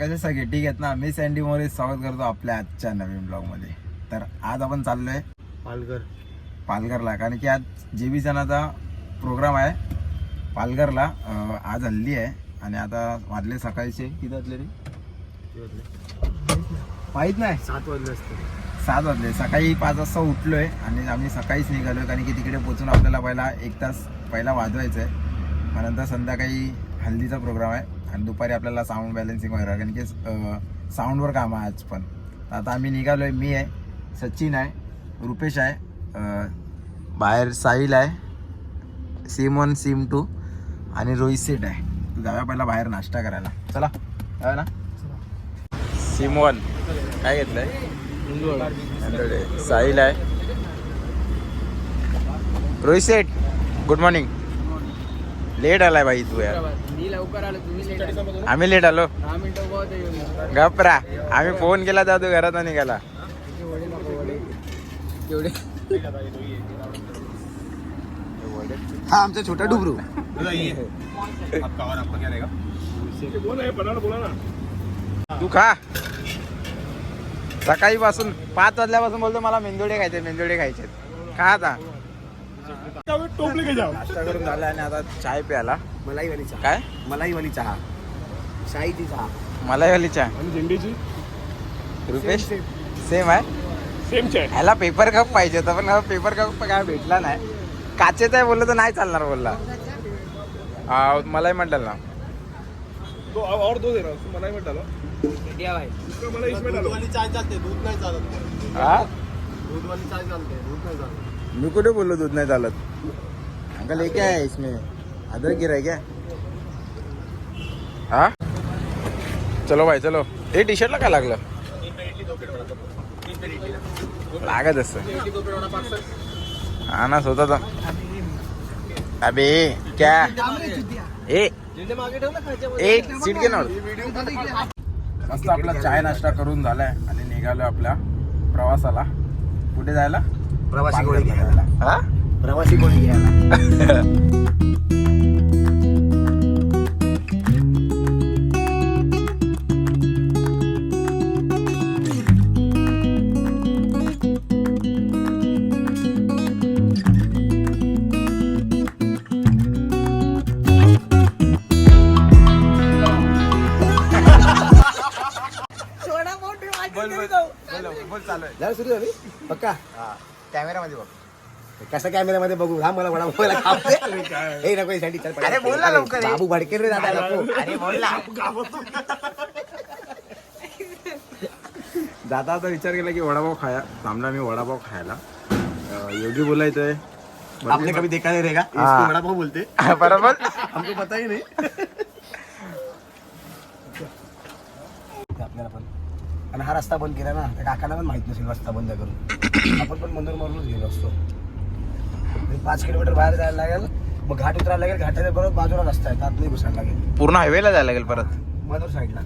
कसे सगळे ठीक आहेत ना. मी सँडी मोरे स्वागत करतो आपल्या आजच्या नवीन ब्लॉगमध्ये. तर आज आपण चाललोय पालघरला, कारण की आज JB सणाचा प्रोग्राम आहे पालघरला. आज हल्ली आहे आणि आता वाजले सकाळचे किती वाजले रे माहीत नाही, 7 वाजले असते. 7 वाजले. सकाळी 5 वाजता उठलोय आणि आम्ही सकाळीच निघालोय, कारण की तिकडे पोहोचून आपल्याला पहिला 1 तास पहिला वाजवायचं आहे. मग नंतर संध्याकाळी हल्दीचा प्रोग्राम आहे आणि दुपारी आपल्याला साऊंड बॅलन्सिंग वगैरे, कारण की साऊंडवर काम आहे आज पण. आता आम्ही निघालोय. मी आहे, सचिन आहे, रुपेश आहे, बाहेर साहिल आहे, सिम1 सिम2 आणि रोहित सेठ आहे. तर जाऊया पहिला बाहेर नाश्ता करायला. चला जाऊया ना. सिम1 काय घेतलंय? साहिल आहे, रोहित सेठ गुड मॉर्निंग. लेट आलाय भाई तू यार. मी लवकर आलो, तुम्ही लेट आलो. आम्ही लेट आलो. 10 मिनिटं बहुत आहे. गपरा, आम्ही फोन केला तर तू घरात निघाला. एवढे हा आमचा छोटा डुबरू. तू खा. सकाळीपासून 5 वाजल्यापासून बोलतो मला मेंदुडे खायचे. खा आता. नाश्ता करून झाला आणि आता चाय प्यायला. मलाईवाली चहा. काय? मलाईवाली चहा, शाहीची चहा मलाईवाली चहा. आणि झेंडीची रुपेश सेम आहे. सेम चाय. ह्याला पेपर कप पाहिजे होता, पण पेपर कप काय भेटला नाही. काचेचा आहे बोललो तर नाही चालणार बोलला. मलाही म्हटलं ना तो और दो दे रहा हूं. मलाई मत डालो. इंडिया भाई इसका मलाई इसमें डालो. वाली चाय चालते, दूध नाही चालत. हा दूध वाली चाय चालते, दूध नाही चालत. मी कुठे बोललो दूध नाही चालत. अंकल हे क्या है इसमें अदरक गिरा है क्या? हा चलो भाई चलो. हे टी शर्टला काय लागलं? लागत असतं. हा ना स्वतःचा. अबे क्या एक सीट घे ना. मस्त आपला चाय नाश्ता करून झालाय आणि निघालो आपल्या प्रवासाला. कुठे जायला? प्रवासी गोळी घ्यायला. हा प्रवासी गोळी घ्यायला. बोल चालू आहे. झालं सुरू झाली पक्का. कॅमेरामध्ये बघ. कसा कॅमेरामध्ये बघू. हा मला वडापाव हे नको साठी. अरे बोल ना लवकर. बाबू भडके रे दादा नको. अरे बोल ना. दादा आता विचार केला की वडापाव खाया. थांबला मी वडापाव खायला. योगी बोलायचंय आपने कभी देखा नहीं रहेगा, इसको वडापाव बोलते. बरोबर. हमको पता ही नाही. आपल्याला पण. आणि हा रस्ता बंद केला ना, त्या काकांना पण माहित नसेल रस्ता बंद करून. आपण पण मंदर मारूनच गेलो असतो. 5 किलोमीटर बाहेर जायला लागेल, मग घाट उतरायला लागेल. घाटाच्या बरोबर बाजूला रस्ता आहे, त्यात नाही घुसायला लागेल. पूर्ण हायवेला जायला लागेल परत मधूर साईडला.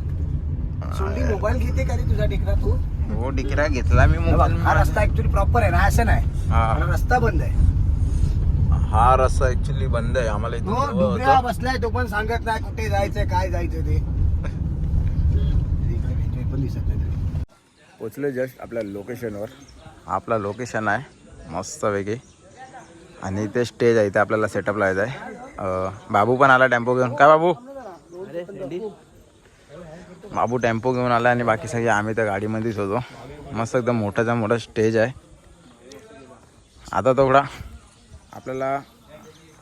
सोंडी मोबाईल घेते का रे तुझा टिकरा तू? हो डिकरा घेतला मी मोबाईल. हा रस्ता ऍक्च्युली प्रॉपर आहे ना, असं नाही. हा रस्ता बंद आहे. हा रस्ता ऍक्च्युली बंद आहे. आम्हाला इथून तो जवळ डुबऱ्या होतं. बसलाय, तो पण सांगत नाही कुठे जायचंय, काय जायचं ते. पण दिसत नाही. पोचलो जस्ट आपल्या लोकेशनवर. आपला लोकेशन आहे मस्त वेगळी आणि इथे स्टेज आहे. इथे आपल्याला सेटअप लावायचा आहे. बाबू पण आला टेम्पो घेऊन. काय बाबू? बाबू टेम्पो घेऊन आला आणि बाकी सगळे आम्ही तर गाडीमध्येच होतो. मस्त एकदम मोठाचा मोठा स्टेज आहे. आता थोडा आपल्याला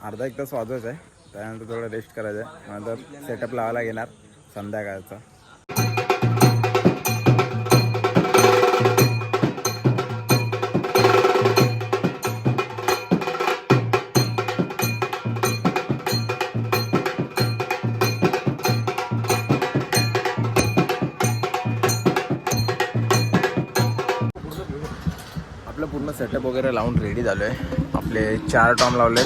अर्धा 1 तास वाजवायचा आहे. त्यानंतर थोडं रेस्ट करायचं आहे. नंतर सेटअप लावायला घेणार संध्याकाळचा. आपलं पूर्ण सेटअप वगैरे लावून रेडी झालो आहे. आपले 4 टॉम लावले,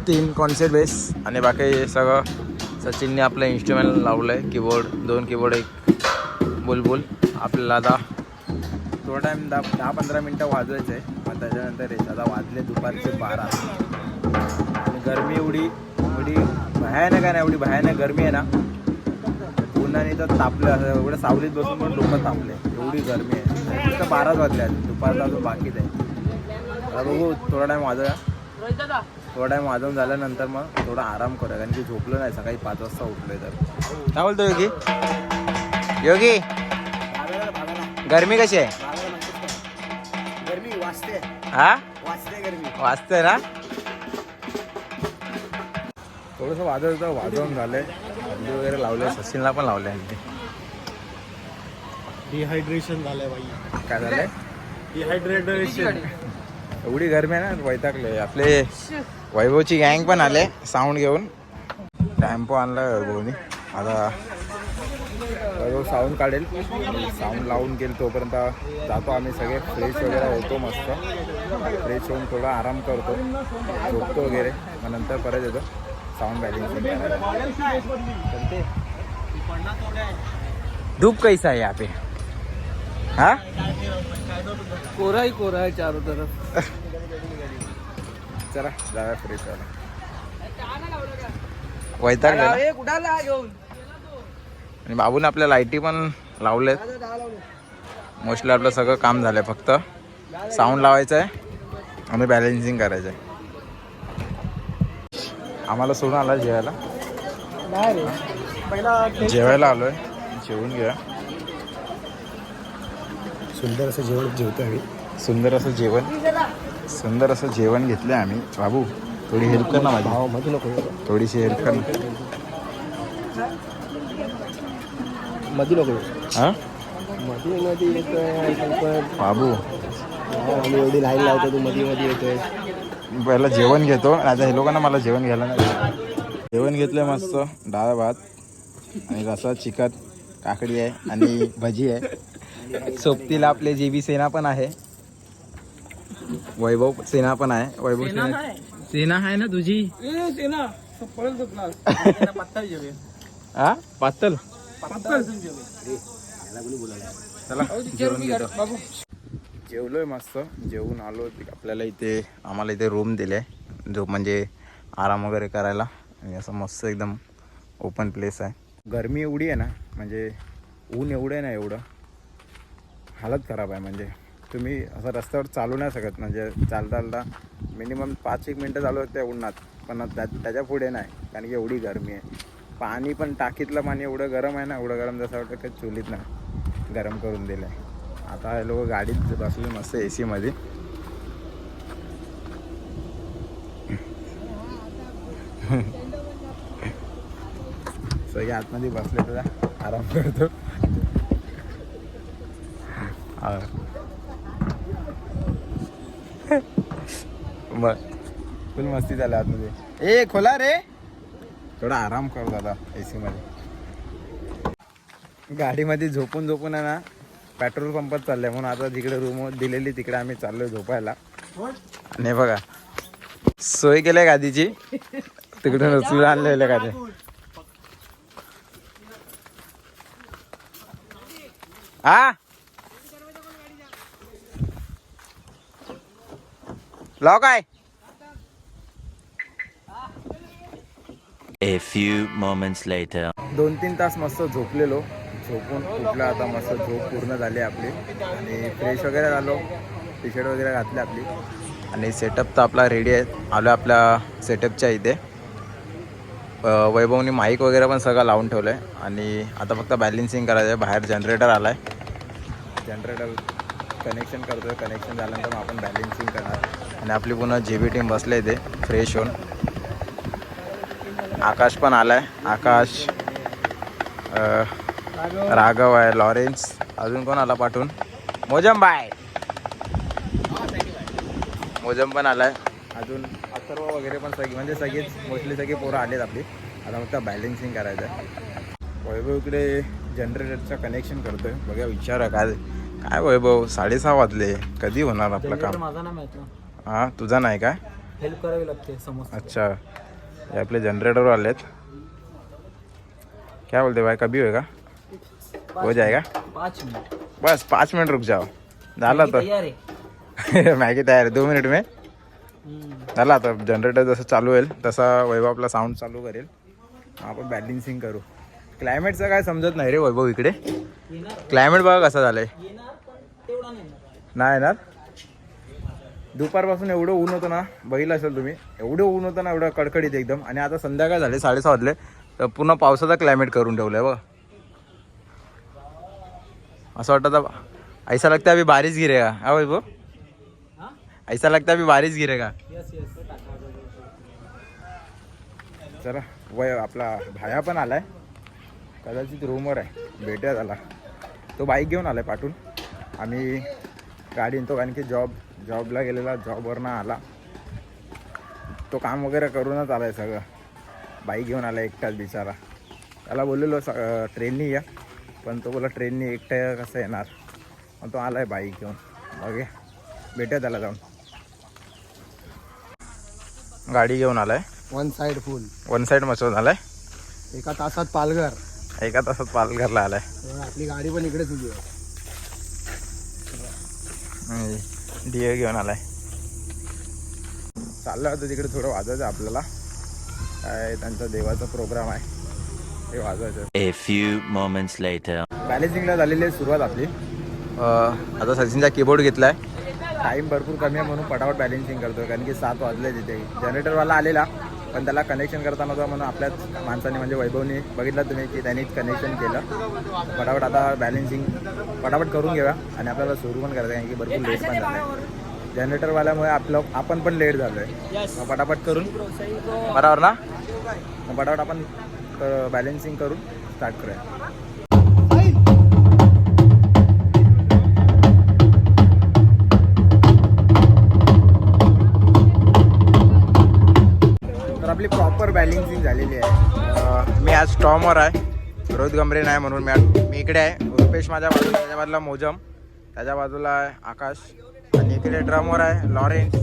3 कॉन्सर्ट बेस आणि बाकी सगळं सचिनने आपलं इन्स्ट्रुमेंट लावलं आहे. कीबोर्ड 2 कीबोर्ड, 1 बुलबुल. आपल्याला आता थोडा टाईम 10-15 मिनटं वाजवायचं आहे. मग त्याच्यानंतर आता वाजले दुपारचे 12 आणि गरमी एवढी भयानक आहे ना, एवढी भयानक गरमी आहे ना. ऊन उन्हाने तर तापले असं एवढं सावलीत बसून पण डोकं तापले, एवढी गरमी आहे. फक्त 12 वाजले आहेत, दुपारला अजून बाकीच आहे. आता बघू थोडा टाईम वाजवूया, थोडा टाईम वाजवून झाल्यानंतर मग थोडा आराम करूया, कारण की झोपलो नाही, सकाळी 5 वाजता उठलोय. तर काय बोलतो योगी? योगी गरमी कशी आहे? गरमी वाजते, हा वाजते गरमी. वाजतंय ना? थोडंसं वाजवून झालंय, हल्दी वगैरे लावलंय, सचिनला पण लावलंय हल्दी. डिहायड्रेशन झालंय बाई. काय झालंय? डिहायड्रेशन. एवढी गरमी आहे ना, वैतागले. आपले वैभवची गँग पण आले साऊंड घेऊन, टेम्पो आणलाय वैभवनी. आता वैभव साऊंड काढेल, साऊंड लावून गेल तोपर्यंत जातो आम्ही सगळे, फ्रेश वगैरे होतो, मस्त फ्रेश होऊन थोडा आराम करतो, झोपतो वगैरे, मग नंतर परत येतो साऊंड बॅलेन्सिंग करायला. धूप कैसा है यहाँ पे? हाँ कोरा ही कोरा है चारों तरफ. चला जाऊया फ्रेश व्हायला. वैतागले ना? आणि बाबूने आपल्या लाईटी पण लावलेत. मोस्टली आपलं सगळं काम झालंय, फक्त साऊंड लावायचं आहे आणि बॅलेन्सिंग करायचं आहे. आम्हाला सोडून आला जेवायला, जेवायला आलोय, जेवून घ्या. सुंदर असं जेवण जेवतो आम्ही. सुंदर असं जेवण घेतलंय आम्ही. बाबू थोडी हेल्प कर ना माझी, मध्ये नको, थोडीशी हेल्प कर ना. मध्ये नको. हां मध्ये येतोय बाबू, आम्ही एवढी लाईन लावतो, तू मध्ये येतोय. पहिला जेवण घेतो, आता हे लोकांना मला जेवण घ्यायला नाही. जेवण घेतलंय मस्त, डाळ भात आणि रसा, चिकन, काकडी आहे आणि भजी आहे. सोबतीला आपले JB सेना पण आहे, वैभव सेना पण आहे. वैभव सेना आहे ना तुझी? हा पातल. चला जेवण घेतो. जेवलोय मस्त, जेवून आलो. आपल्याला इथे आम्हाला इथे रूम दिले, जो म्हणजे आराम वगैरे करायला, आणि असं मस्त एकदम ओपन प्लेस आहे. गरमी एवढी आहे ना, म्हणजे ऊन एवढं आहे ना, एवढं हालत खराब आहे. म्हणजे तुम्ही असं रस्त्यावर चालू नाही शकत, म्हणजे चालता मिनिमम 5-1 मिनटं चालू होते उन्हात, पण त्याच्या पुढे नाही, कारण की एवढी गरमी आहे. पाणी पण टाकीतलं पाणी एवढं गरम आहे ना, एवढं गरम जसं वाटतं काही चुलीत ना गरम करून दिलं आहे. आता हे लोक गाडीत बसले मस्त AC मध्ये. सगळे आतमध्ये बसले, तर आराम करतो. मग फुल मस्ती झाली आतमध्ये. ए खोला रे, थोडा आराम करू दादा AC मध्ये. गाडीमध्ये झोपून आहे ना, पेट्रोल पंपात चाललंय, म्हणून आता जिकडे रूम दिलेली तिकडे आम्ही चाललोय झोपायला. आणि बघा सोय केली गादीची, तिकडून उचलून आणलेलं गाडी. हा लॉक आहे. A few moments later. 2-3 तास मस्त झोपलेलो, झोपून उठला, आता मस्त झोप पूर्ण झाली आपली. आणि फ्रेश वगैरे झालो, टी-शर्ट वगैरे घातली आपली, आणि सेटअप तर आपला रेडी आहे. आलो आपल्या सेटअपच्या इथे. वैभवनी माईक वगैरे पण सगळं लावून ठेवलं आहे, आणि आता फक्त बॅलेन्सिंग करायचं आहे. बाहेर जनरेटर आला आहे, जनरेटर कनेक्शन करतो आहे. कनेक्शन झाल्यानंतर मग आपण बॅलेन्सिंग करणार. आणि आपली पुन्हा JB टीम बसले इथे फ्रेश होऊन. आकाश पण आला आहे, आकाश, राघव आहे, लॉरेन्स, अजून कोण आला पाठवून, मोजम पण आला आहे, अजून अथर्व वगैरे पण सगळी, म्हणजे सगळीच मोस्टली सगळी पोरं आलेत आपली. आता फक्त बॅलेन्सिंग करायचं आहे. वैभव इकडे जनरेटरचं कनेक्शन करतो आहे. बघा विचारा काय वैभव, 6:30 वाजले, कधी होणार आपलं काम? माझा नाम आहे. हां तुझा नाही काय? हेल्प करावी लागते समज. अच्छा, हे आपले जनरेटर आलेत. क्या बोलते भाई, कभी होएगा? हो जाएगा? 5 मिनट बस 5 मिनट रुक जाओ, झालं तर. मॅगी तयार आहे 2 मिनिट में. झालं आता. जनरेटर जसं चालू होईल तसा वैभव आपला साऊंड चालू करेल, आपण बॅलेन्सिंग करू. क्लायमेटचं काय समजत नाही रे वैभव इकडे. क्लायमेट बघा कसं झालंय. नाही येणार. दुपारपासून एवढं ऊन होतं ना, बघितलं असेल तुम्ही, एवढं ऊन होतं ना, एवढं कडकडीत एकदम. आणि आता संध्याकाळ झाले 6:30 वाजले तर पुन्हा पावसाचा क्लायमेट करून ठेवलं आहे बघ. असं वाटतं ऐसा लगता अभी बारिश गिरेगा. हा वैभव, ऐसा लगता अभी बारिश गिरेगा. जरा आपला भाया पण आलाय, कदाचित रूमवर आहे, भेटूया झाला. तो बाईक घेऊन आलाय पाठून. आम्ही गाडीन तो, कारण की जॉबला गेलेला, जॉबवरनं आला तो, काम वगैरे करूनच आलाय सगळं. बाईक घेऊन आला एकटाच बिचारा. त्याला बोललेलो ट्रेननी या, पण तो बोला ट्रेननी एकटा कसं येणार. मग तो आलाय बाईक घेऊन. बघे भेटूया त्याला जाऊन. गाडी घेऊन आलाय, one side full, one side मचवून आलाय. एका तासात पालघर. एका तासात पालघरला आलाय. आपली गाडी पण इकडेच उभी आहे. डीए घेऊन आलाय. चाललं होतं तिकडे थोडं वाजवायचं आपल्याला. काय त्यांचा देवाचा प्रोग्राम आहे, ते वाजवायचं. A few moments later. बॅलेन्सिंगला झालेली आहे सुरुवात आपली. आता सचिनचा कीबोर्ड घेतला आहे. टाईम भरपूर कमी आहे म्हणून पटापट बॅलेन्सिंग करतो, कारण की 7 वाजले तिथे. जनरेटरवाला आलेला पण त्याला कनेक्शन करता नव्हतं, म्हणून आपल्याच माणसाने म्हणजे वैभवने बघितलं तुम्ही की त्यांनीच कनेक्शन केलं. पटापट आता बॅलेन्सिंग पटापट करून घेऊया आणि आपल्याला सुरू पण करायचं, कारण की भरपूर लेट पण झालं आहे. जनरेटरवाल्यामुळे आपण पण लेट झालो आहे. मग पटापट करून बरोबर ना, मग पटापट आपण बॅलेन्सिंग करून स्टार्ट करूया. तर आपली प्रॉपर बॅलेन्सिंग झालेली आहे. मी आज स्टॉमवर आहे, रोहित गंभीर नाही म्हणून मी इकडे आहे. रुपेश माझ्या बाजूला, त्याच्या बाजूला मोजम, त्याच्या बाजूला आहे आकाश, आणि इकडे ड्रमवर आहे लॉरेन्स,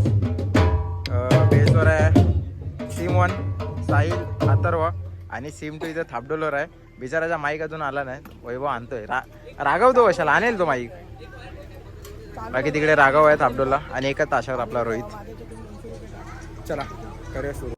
बेसवर आहे सिम1 साहिल अथर्व, आणि सिम2 इथं थापडोलवर आहे. बिचाराचा माईक अजून आला नाही, वैभव आणतोय. राघवतो कशाला, आणेल तो माईक. बाकी तिकडे राघव आहे थापडोला, आणि एका ताशावर आपला रोहित. चला करूया सुरू.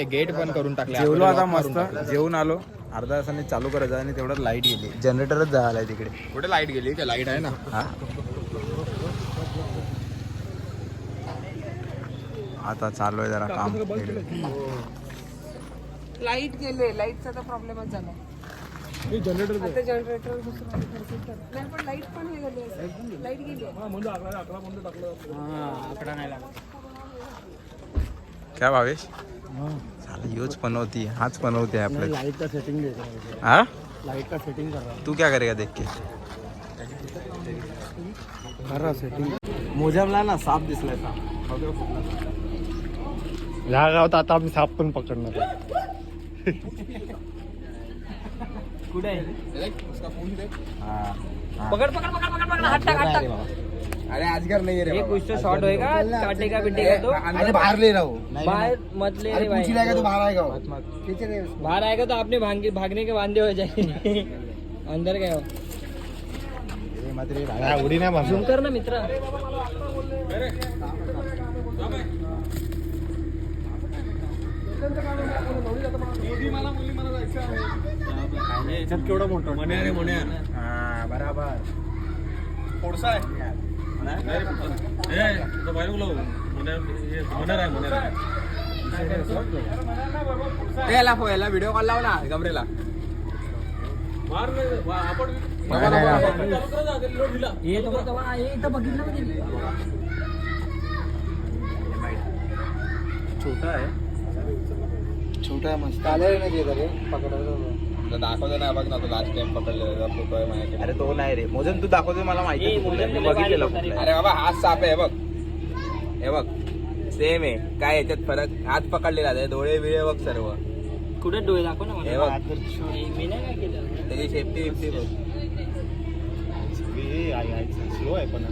हे गेट पण करून टाकले. जेवलो आता मस्त, जेवून आलो. अर्धा तासाने चालू करायचं आणि तेवढ्यात लाईट गेली. जनरेटरच झालाय तिकडे. कुठे लाईट गेली? ते लाईट आहे ना. हा आता चालू आहे जरा काम. लाईट गेले, लाईटचा तर प्रॉब्लेमच झाला. आता जनरेटर नाही पण लाईट पण हे झाली, लाईट गेली. क्या भावेश साला यूज बनवती हाच बनवते आपल्या. लाइट का सेटिंग हाँ लाइट का सेटिंग कर रहा तू क्या करेगा देख के. कर रहा सेटिंग. मोजामला ना साप दिसलाय. या गावात आता आम्ही साप पण पकडणार आहे. कुठे आहे? पकड पकड़ पकड़ पकड़ पकड़, हाथ टाक हाथ टाक. अरे आजगर नाही रे ये कुछ तो शॉट होएगा, काटेगा पिटेगा तो. अरे बाहर ले रहा हूँ. बाहर मत ले रे भाई. पूछ लाएगा तो बाहर आएगा वो. बाहर आएगा तो आपने भागने के वांदे हो जाएंगे. अंदर गए हो. उडी नाही मारणार. झूम कर ना मित्र. केवढा मोठा हा बराबर. याला व्हिडिओ कॉल लाव ना गमरेला. ये तो बघा, ये इथं बघितलं का त्यांनी? छोटा आहे. छोटा आहे मस्त. आले नाही गेलं रे पकडायला. दाखवतो ना बघ ना, तो लास्ट टाइम पकडलेला फोटो आहे माझ्याकडे. अरे तो नाही रे मोजन, तू दाखवतो मला माहिती आहे. मोजन मी बघितलेलं तुला कुठलं आहे. अरे बाबा हाच साप आहे बघ. हे बघ सेम आहे. काय याच्यात फरक? हात पकडलेला आहे, डोळे बिळे बघ सर्व. कुठे डोळे दाखव ना हे मला. बघ मी नाही काय केलं. त्याची सेफ्टी बिफ्टी बघ. स्लो आहे पण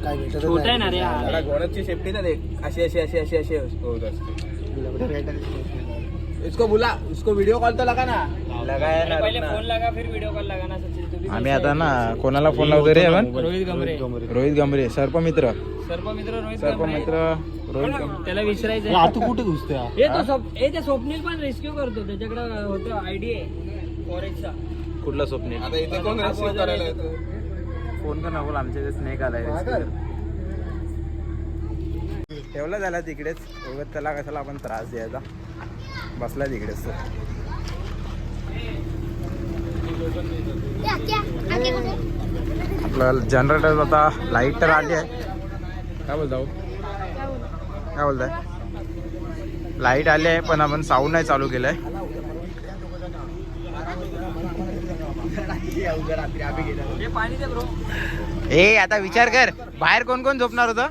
काय भेटत छोटा आहे ना रे हा. त्याला घोड्याची सेफ्टी ना देख. अशी अशी अशी अशी अशी होत असते. इसको बुला, उसको वीडियो कॉल तो लगा ना. लगाया पहिले ना. फोन लगा फिर व्हिडिओ कॉल लगा ना. सचिन तू भी आम्ही आता ना कोणाला फोन लावतो रे आपण. रोहित गमरे. रोहित गमरे सर्पमित्र. सर्प मित्र रोहित गमरे. सर्पमित्र रोहित गमरे. त्याला विसरायचं. तू कुठे घुसते हे तो ते स्वप्नील पण रेस्क्यू करतो. त्याच्याकडे होतं आयडिया फॉरेस्टचा. कुठला स्वप्न. आता इथे कोण रेस्क्यू करायला येतो? फोन कर ना बोल, आमच्या इथे स्नेक आलाय. ठेवला झाला तिकडेच. उगाच त्याला कशाला आपण त्रास द्यायचा. बसला तिकडेच तो. आपलं जनरेटर आता लाईट तर आली आहे. काय बोलता हो? काय बोलताय? लाईट आली आहे पण आपण साऊंड नाही चालू केलंय. हे पाणी दे ब्रो. ए आता विचार कर, बाहेर कोण कोण झोपणार होतं?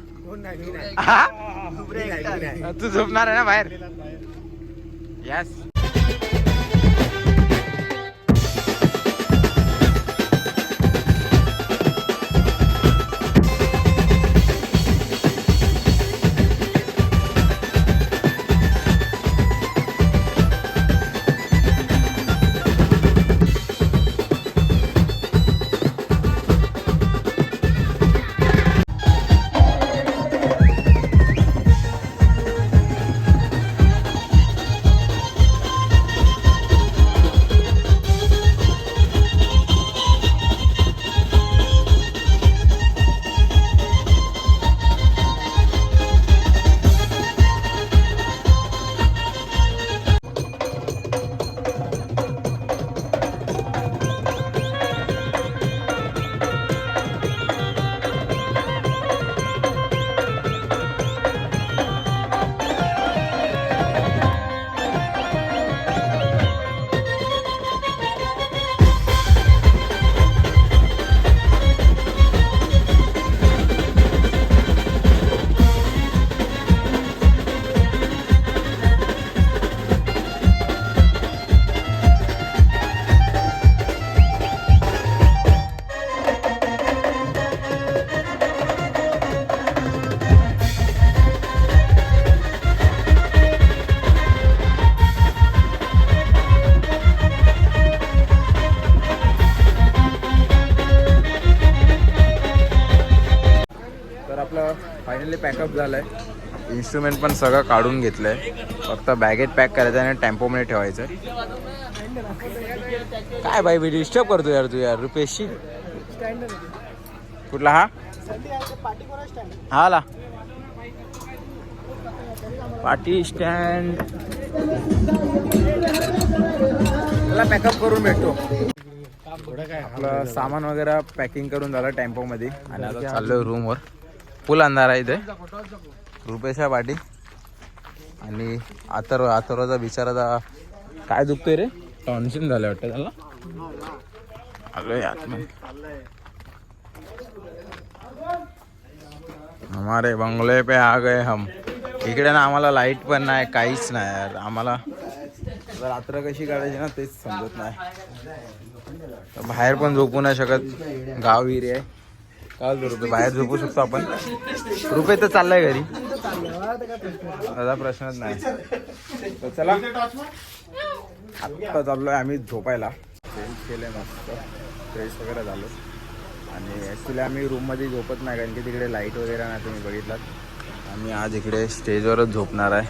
हा? तू झोपणार आहे ना बाहेर? यस. फायनली पॅकअप झालं आहे. इन्स्ट्रुमेंट पण सगळं काढून घेतलंय. फक्त बॅगेत पॅक करायचं आणि टेम्पोमध्ये ठेवायचं. काय बाई बी डिस्टर्ब करतो यार तू यार रुपेशशी. कुठला हा हाला पार्टी स्टँड त्याला पॅकअप करून भेटतो. आपलं सामान वगैरे पॅकिंग करून झालं टेम्पोमध्ये आणि आता चाललोय रूमवर. फुल अंधार आहे इथे. रुपेशा पाटी आणि अथर्वचा बिचाराचा काय दुखतोय रे. टॉन्सिल झालं वाटतं त्याला. आलोय आतमध्ये. हमारे बंगले पे आ गए हम. इकडे ना आम्हाला लाईट पण नाही काहीच नाही यार. आम्हाला रात्र कशी काढायची ना तेच समजत नाही. बाहेर पण झोपू नाही शकत. गाव एरिया आहे. काय रुपये बाहेर झोपू शकतो आपण. रुपये तर चाललाय घरी. त्याचा प्रश्नच नाही. तर चला आत्ता चाललोय आम्ही झोपायला. चेंज केलंय मस्त. फ्रेश वगैरे झालो आणि ॲक्च्युली आम्ही रूममध्ये झोपत नाही कारण की तिकडे लाईट वगैरे नाही. तुम्ही बघितलात. आम्ही आज इकडे स्टेजवरच झोपणार आहे.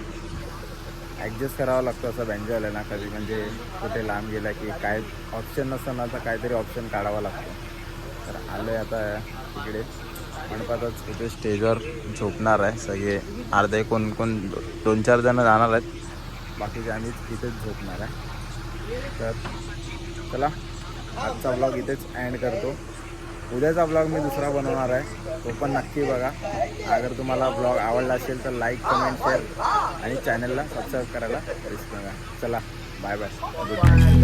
ॲडजस्ट करावं लागतं असं बँजो आलं ना कधी म्हणजे कुठे लांब गेला की काय ऑप्शन नसतं ना तर काहीतरी ऑप्शन काढावा लागतो. तर आलो आहे आता तिकडे मंडपातच कुठे स्टेजवर झोपणार आहे. सगळे अर्धे कोण 2-4 जण जाणार आहेत. बाकीचे आम्ही तिथेच झोपणार आहे. तर चला आजचा ब्लॉग इथेच एंड करतो. उद्याचा ब्लॉग मी दुसरा बनवणार आहे. तो पण नक्की बघा. अगर तुम्हाला ब्लॉग आवडला असेल तर लाईक कमेंट शेअर आणि चॅनलला सबस्क्राईब करायला विसरू नका. चला बाय बाय. Good night.